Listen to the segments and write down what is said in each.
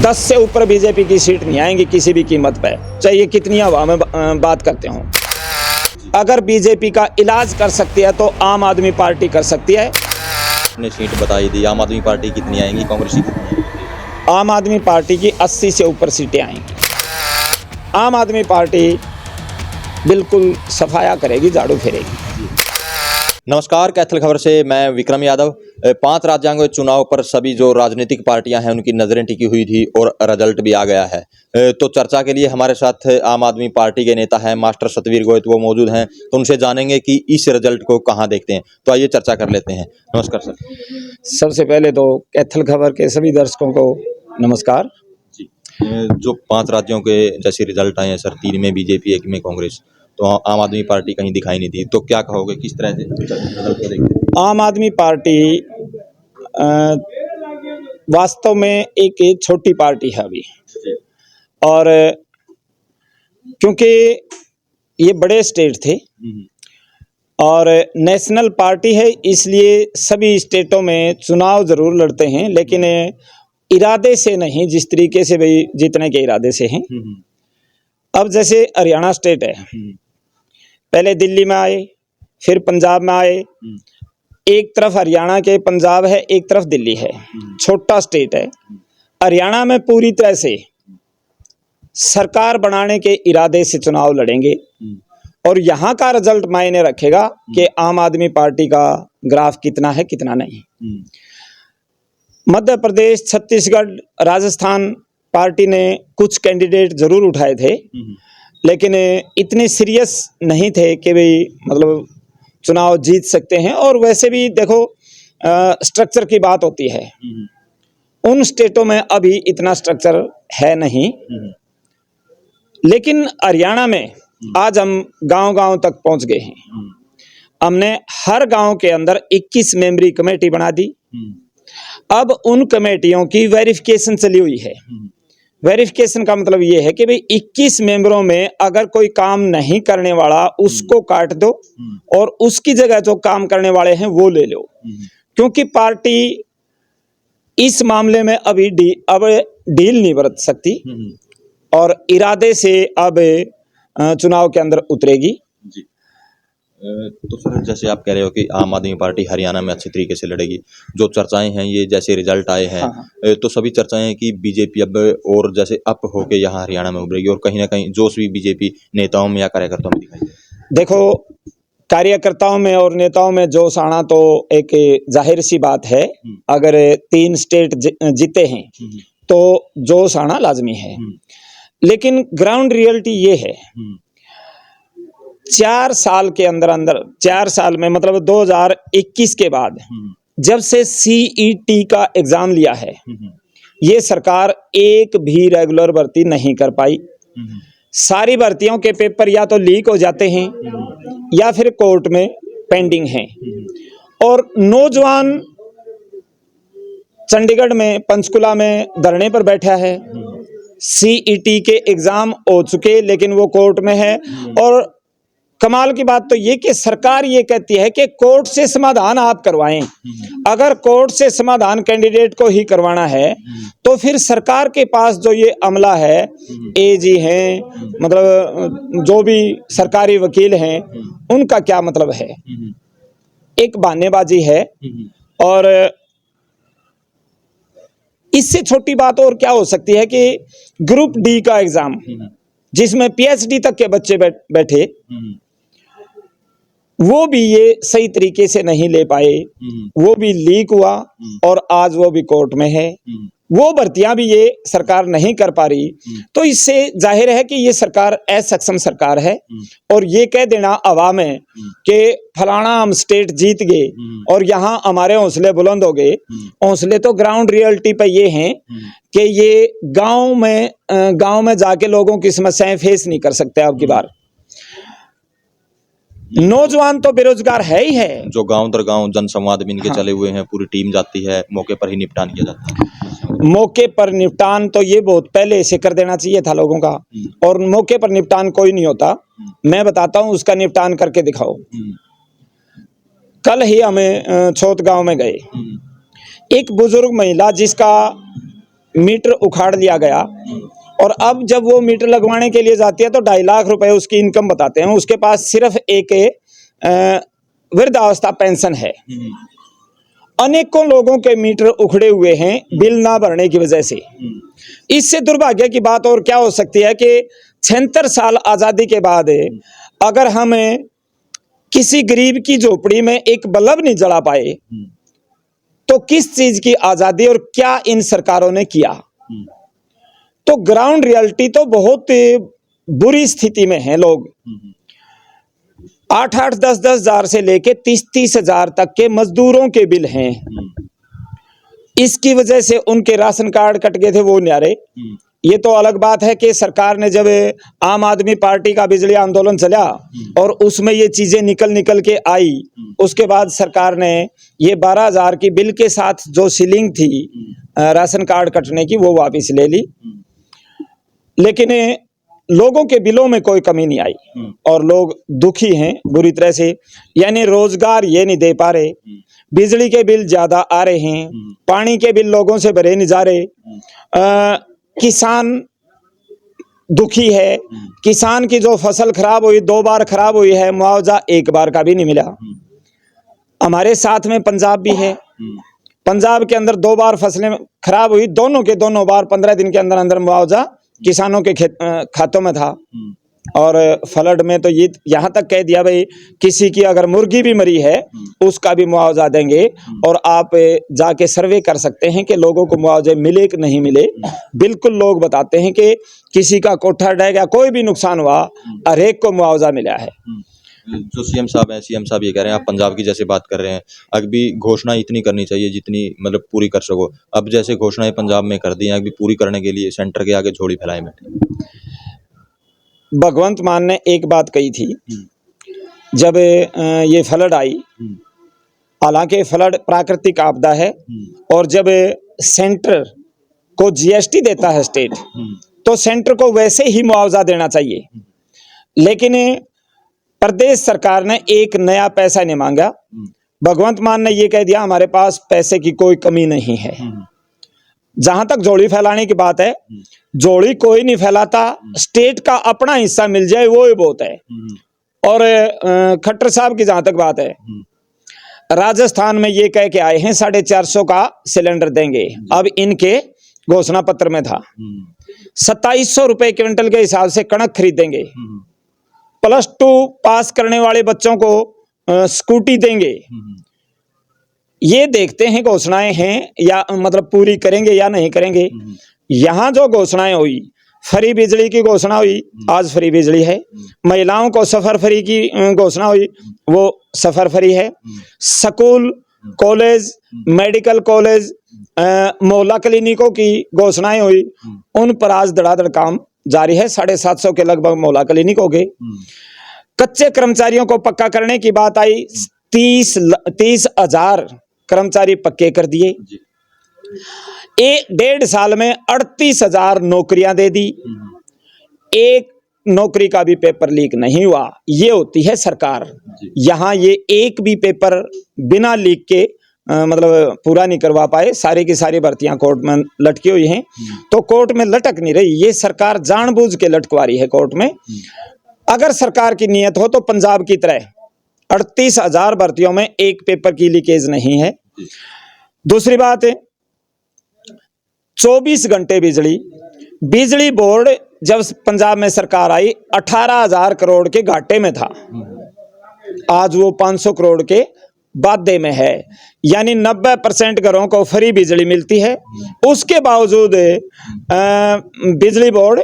10 से ऊपर बीजेपी की सीट नहीं आएंगी किसी भी कीमत पे, चाहे ये कितनी हवा में बात करते हों। अगर बीजेपी का इलाज कर सकती है तो आम आदमी पार्टी कर सकती है। आपने सीट बताई दी, आम आदमी पार्टी कितनी आएंगी, कांग्रेस की कितनी? आम आदमी पार्टी की 80 से ऊपर सीटें आएंगी। आम आदमी पार्टी बिल्कुल सफाया करेगी, झाड़ू फेरेगी। नमस्कार, कैथल खबर से मैं विक्रम यादव। 5 राज्यांगों चुनाव पर सभी जो राजनीतिक पार्टियां हैं उनकी नजरें टिकी हुई थी और रिजल्ट भी आ गया है। तो चर्चा के लिए हमारे साथ आम आदमी पार्टी के नेता हैं मास्टर सतवीर गोयत, वो मौजूद हैं। तो उनसे जानेंगे कि इस रिजल्ट को कहां देखते हैं। तो आइए चर्चा कर लेते हैं। नमस्कार सर। सबसे पहले तो कैथल खबर के सभी दर्शकों को नमस्कार जी। जो 5 राज्यों के जैसे रिजल्ट आए हैं सर, 3 में बीजेपी, 1 में कांग्रेस, तो आम आदमी पार्टी कहीं दिखाई नहीं दी, तो क्या कहोगे, किस तरह से रिजल्ट को देखते हैं? आम आदमी पार्टी वास्तव में एक छोटी पार्टी है अभी, और क्योंकि ये बड़े स्टेट थे और नेशनल पार्टी है, इसलिए सभी स्टेटों में चुनाव जरूर लड़ते हैं, लेकिन इरादे से नहीं, जिस तरीके से भाई जीतने के इरादे से हैं। अब जैसे हरियाणा स्टेट है, पहले दिल्ली में आए, फिर पंजाब में आए। एक तरफ हरियाणा के पंजाब है, एक तरफ दिल्ली है, छोटा स्टेट है। हरियाणा में पूरी तरह से सरकार बनाने के इरादे से चुनाव लड़ेंगे और यहाँ का रिजल्ट मायने रखेगा कि आम आदमी पार्टी का ग्राफ कितना है, कितना नहीं। मध्य प्रदेश, छत्तीसगढ़, राजस्थान पार्टी ने कुछ कैंडिडेट जरूर उठाए थे, लेकिन इतने सीरियस नहीं थे कि भाई मतलब चुनाव जीत सकते हैं। और वैसे भी देखो, स्ट्रक्चर की बात होती है, उन स्टेटों में अभी इतना स्ट्रक्चर है नहीं। लेकिन हरियाणा में आज हम गांव-गांव तक पहुंच गए हैं। हमने हर गांव के अंदर 21 मेंबरी कमेटी बना दी। अब उन कमेटियों की वेरिफिकेशन चली हुई है। वेरिफिकेशन का मतलब ये है कि भाई 21 मेंबरों में अगर कोई काम नहीं करने वाला, उसको काट दो और उसकी जगह जो काम करने वाले हैं वो ले लो, क्योंकि पार्टी इस मामले में अभी डील नहीं बरत सकती और इरादे से अब चुनाव के अंदर उतरेगी। जी। तो सर, जैसे आप कह रहे हो कि आम आदमी पार्टी हरियाणा में अच्छी तरीके से लड़ेगी, जो चर्चाएं हैं ये जैसे रिजल्ट आए हैं, तो सभी चर्चाएं हैं कि बीजेपी अब और जैसे अप होके यहाँ हरियाणा में उभरेगी और कहीं ना कहीं जोश भी बीजेपी नेताओं में या कार्यकर्ताओं में दिखाई देगा। देखो, कार्यकर्ताओं में और नेताओं में जोश आना तो एक जाहिर सी बात है। अगर 3 स्टेट जीते हैं तो जोश आना लाजमी है, लेकिन ग्राउंड रियलिटी ये है, 4 साल के अंदर 4 साल में मतलब 2021 के बाद जब से CET का एग्जाम लिया है, ये सरकार एक भी रेगुलर भर्ती नहीं कर पाई। सारी भर्तियों के पेपर या तो लीक हो जाते हैं या फिर कोर्ट में पेंडिंग हैं। और नौजवान चंडीगढ़ में, पंचकुला में धरने पर बैठा है। CET के एग्जाम हो चुके लेकिन वो कोर्ट में है। और कमाल की बात तो ये कि सरकार ये कहती है कि कोर्ट से समाधान आप करवाएं। अगर कोर्ट से समाधान कैंडिडेट को ही करवाना है तो फिर सरकार के पास जो ये अमला है, AG हैं, मतलब जो भी सरकारी वकील हैं, उनका क्या मतलब है? एक बहानेबाजी है। और इससे छोटी बात और क्या हो सकती है कि ग्रुप D का एग्जाम, जिसमें PhD तक के बच्चे बैठे, वो भी ये सही तरीके से नहीं ले पाए, वो भी लीक हुआ और आज वो भी कोर्ट में है। वो भर्तियां भी ये सरकार नहीं कर पा रही। तो इससे जाहिर है कि ये सरकार असक्षम सरकार है। और ये कह देना अवाम में कि फलाना हम स्टेट जीत गए और यहाँ हमारे हौसले बुलंद हो गए, हौसले तो ग्राउंड रियलिटी पे ये हैं कि ये गांव में जाके लोगों की समस्याएं फेस नहीं कर सकते। अब की बार नौजवान तो बेरोजगार है ही है। जो गांव दर गांव जन संवाद भी इनके चले हुए हैं, पूरी टीम जाती है, मौके पर ही निपटान किया जाता है। मौके पर निपटान तो ये बहुत पहले से कर देना चाहिए था लोगों का, और मौके पर निपटान कोई नहीं होता। मैं बताता हूं, उसका निपटान करके दिखाओ। कल ही हमें छोट गांव में गए, एक बुजुर्ग महिला जिसका मीटर उखाड़ लिया गया और अब जब वो मीटर लगवाने के लिए जाती है तो 2.5 लाख रुपए उसकी इनकम बताते हैं। उसके पास सिर्फ एक वृद्धावस्था पेंशन है। अनेकों लोगों के मीटर उखड़े हुए हैं बिल ना भरने की वजह से। इससे दुर्भाग्य की बात और क्या हो सकती है कि 76 साल आजादी के बाद अगर हम किसी गरीब की झोपड़ी में एक बल्ब नहीं जला पाए तो किस चीज की आजादी और क्या इन सरकारों ने किया। तो ग्राउंड रियलिटी तो बहुत बुरी स्थिति में है। लोग 8-8, 10-10 हजार से लेके 30-30 हजार तक के मजदूरों के बिल हैं। इसकी वजह से उनके राशन कार्ड कट गए थे वो न्यारे। ये तो अलग बात है कि सरकार ने जब आम आदमी पार्टी का बिजली आंदोलन चला और उसमें ये चीजें निकल के आई, उसके बाद सरकार ने ये 12,000 की बिल के साथ जो सीलिंग थी राशन कार्ड कटने की वो वापस ले ली। लेकिन लोगों के बिलों में कोई कमी नहीं आई और लोग दुखी हैं बुरी तरह से। यानी रोजगार ये नहीं दे पा रहे, बिजली के बिल ज्यादा आ रहे हैं, पानी के बिल लोगों से भरे नहीं जा रहे, किसान दुखी है। किसान की जो फसल खराब हुई 2 बार खराब हुई है, मुआवजा 1 बार का भी नहीं मिला। हमारे साथ में पंजाब भी है, पंजाब के अंदर 2 बार फसलें खराब हुई, दोनों के दोनों बार 15 दिन के अंदर अंदर मुआवजा किसानों के खातों में था। और फ्लड में तो ये यहाँ तक कह दिया भाई किसी की अगर मुर्गी भी मरी है उसका भी मुआवजा देंगे। और आप जाके सर्वे कर सकते हैं कि लोगों को मुआवजे मिले कि नहीं मिले। बिल्कुल लोग बताते हैं कि किसी का कोठा ढह गया, कोई भी नुकसान हुआ, हर एक को मुआवजा मिला है। जो सीएम साहब हैं, सीएम साहब ये कह रहे हैं, आप पंजाब की जैसे बात कर रहे हैं, अभी घोषणा इतनी करनी चाहिए जितनी मतलब पूरी कर सको। अब जैसे घोषणाएं पंजाब में कर दी हैं, अभी पूरी करने के लिए सेंटर के आगे झोली फैलाए बैठे। भगवंत मान ने एक बात कही थी जब ये फ्लड आई, हालांकि फ्लड प्राकृतिक आपदा है और जब सेंटर को जीएसटी देता है स्टेट तो सेंटर को वैसे ही मुआवजा देना चाहिए। लेकिन प्रदेश सरकार ने एक नया पैसा नहीं मांगा। भगवंत मान ने ये कह दिया हमारे पास पैसे की कोई कमी नहीं है। जहां तक झोली फैलाने की बात है, झोली कोई नहीं फैलाता, स्टेट का अपना हिस्सा मिल जाए वो ही बहुत है। और खट्टर साहब की जहां तक बात है, राजस्थान में ये कह के आए हैं 450 का सिलेंडर देंगे। अब इनके घोषणा पत्र में था 2700 रुपए क्विंटल के हिसाब से कणक खरीदेंगे, +2 पास करने वाले बच्चों को स्कूटी देंगे। ये देखते हैं घोषणाएं हैं या मतलब पूरी करेंगे या नहीं करेंगे। यहाँ जो घोषणाएं हुई, फ्री बिजली की घोषणा हुई, आज फ्री बिजली है। महिलाओं को सफर फ्री की घोषणा हुई, वो सफर फ्री है। स्कूल, कॉलेज, मेडिकल कॉलेज, मोहल्ला क्लिनिकों की घोषणाएं हुई, उन पर आज धड़ाधड़ काम जारी है। 750 के लगभग मोहल्ला क्लिनिक हो गए। कच्चे कर्मचारियों को पक्का करने की बात आई, 30,000 कर्मचारी पक्के कर दिए। 1.5 साल में 38,000 नौकरियां दे दी। एक नौकरी का भी पेपर लीक नहीं हुआ। ये होती है सरकार। यहाँ ये एक भी पेपर बिना लीक के मतलब पूरा नहीं करवा पाए। सारी की सारी भर्तियां कोर्ट में लटकी हुई हैं, तो कोर्ट में लटक नहीं रही, ये सरकार जानबूझ के लटकवा रही है कोर्ट में। अगर सरकार की नीयत हो तो पंजाब की तरह 38,000 भर्तियों में एक पेपर की लीकेज नहीं है। दूसरी बात है 24 घंटे बिजली। बिजली बोर्ड जब पंजाब में सरकार आई 18,000 करोड़ के घाटे में था, आज वो 500 करोड़ के वादे में है। यानी 90% घरों को फ्री बिजली मिलती है। उसके बावजूद बिजली बोर्ड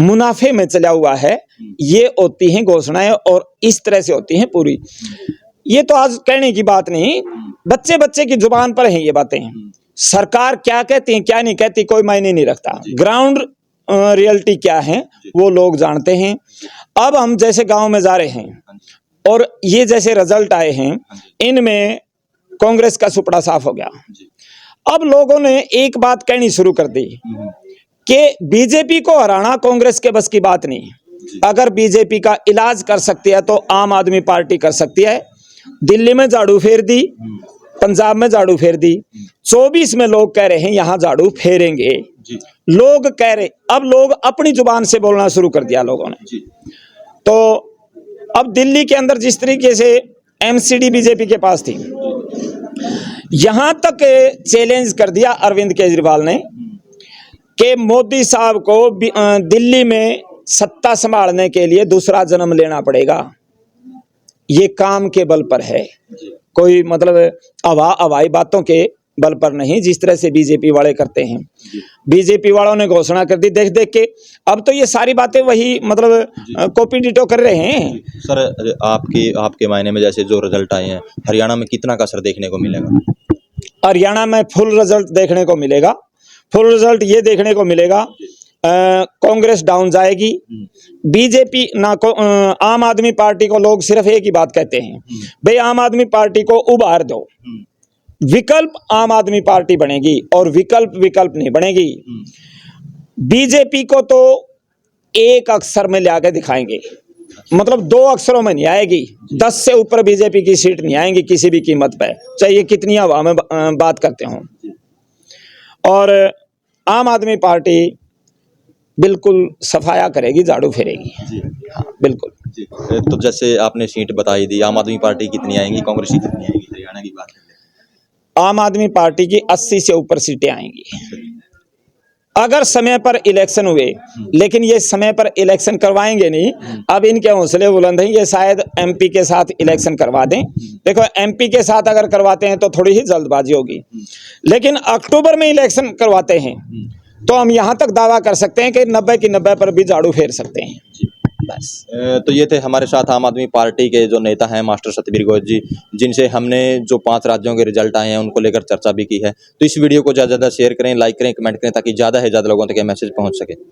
मुनाफे में चला हुआ है। ये होती हैं घोषणाएं और इस तरह से होती हैं पूरी। ये तो आज कहने की बात नहीं, बच्चे बच्चे की जुबान पर हैं ये बातें। सरकार क्या कहती है क्या नहीं कहती कोई मायने नहीं रखता। ग्राउंड रियलिटी क्या है वो लोग जानते हैं। अब हम जैसे गांव में जा रहे हैं और ये जैसे रिजल्ट आए हैं, इनमें कांग्रेस का सुपड़ा साफ हो गया। अब लोगों ने एक बात कहनी शुरू कर दी कि बीजेपी को हराना कांग्रेस के बस की बात नहीं। अगर बीजेपी का इलाज कर सकती है तो आम आदमी पार्टी कर सकती है। दिल्ली में झाड़ू फेर दी, पंजाब में झाड़ू फेर दी, 24 में लोग कह रहे हैं यहां झाड़ू फेरेंगे। जी लोग कह रहे, अब लोग अपनी जुबान से बोलना शुरू कर दिया लोगों ने। जी तो अब दिल्ली के अंदर जिस तरीके से एमसीडी बीजेपी के पास थी, यहां तक चैलेंज कर दिया अरविंद केजरीवाल ने कि मोदी साहब को दिल्ली में सत्ता संभालने के लिए दूसरा जन्म लेना पड़ेगा। ये काम के बल पर है, कोई मतलब हवाई बातों के बल पर नहीं, जिस तरह से बीजेपी वाले करते हैं। बीजेपी वालों ने घोषणा कर दी देख देख के, अब तो ये सारी बातें वही मतलब कॉपी डिटो कर रहे हैं। सर, आपके मायने में जैसे जो रिजल्ट आए हैं, हरियाणा में कितना का असर देखने को मिलेगा? हरियाणा में फुल रिजल्ट देखने को मिलेगा। फुल रिजल्ट ये देखने को मिलेगा, कांग्रेस डाउन जाएगी, बीजेपी ना को आम आदमी पार्टी को लोग सिर्फ एक ही बात कहते हैं, भाई आम आदमी पार्टी को उभार दो, विकल्प आम आदमी पार्टी बनेगी, और विकल्प नहीं बनेगी। बीजेपी को तो एक अक्षर में लाके दिखाएंगे, मतलब 2 अक्षरों में नहीं आएगी, 10 से ऊपर बीजेपी की सीट नहीं आएंगी किसी भी कीमत पे, चाहे कितनी हवा में बात करते हो। और आम आदमी पार्टी बिल्कुल सफाया करेगी, झाड़ू फेरेगी। हाँ बिल्कुल। जी, तो जैसे आपने सीट बताई दी, आम आदमी पार्टी कितनी आएंगी, कांग्रेस की कितनी आएंगी? हरियाणा की बात करें, आम आदमी पार्टी की 80 से ऊपर सीटें आएंगी अगर समय पर इलेक्शन हुए, लेकिन ये समय पर इलेक्शन करवाएंगे नहीं। अब इनके हौसले बुलंद हैं, ये शायद एमपी के साथ इलेक्शन करवा दें। देखो एमपी के साथ अगर करवाते हैं तो थोड़ी ही जल्दबाजी होगी, लेकिन अक्टूबर में इलेक्शन करवाते हैं तो हम यहाँ तक दावा कर सकते हैं कि 90 की 90 पर भी झाड़ू फेर सकते हैं। बस। तो ये थे हमारे साथ आम आदमी पार्टी के जो नेता हैं मास्टर सतबीर घोष जी, जिनसे हमने जो 5 राज्यों के रिजल्ट आए हैं उनको लेकर चर्चा भी की है। तो इस वीडियो को ज़्यादा से ज़्यादा शेयर करें, लाइक करें, कमेंट करें, ताकि ज़्यादा से ज़्यादा लोगों तक ये मैसेज पहुंच सके।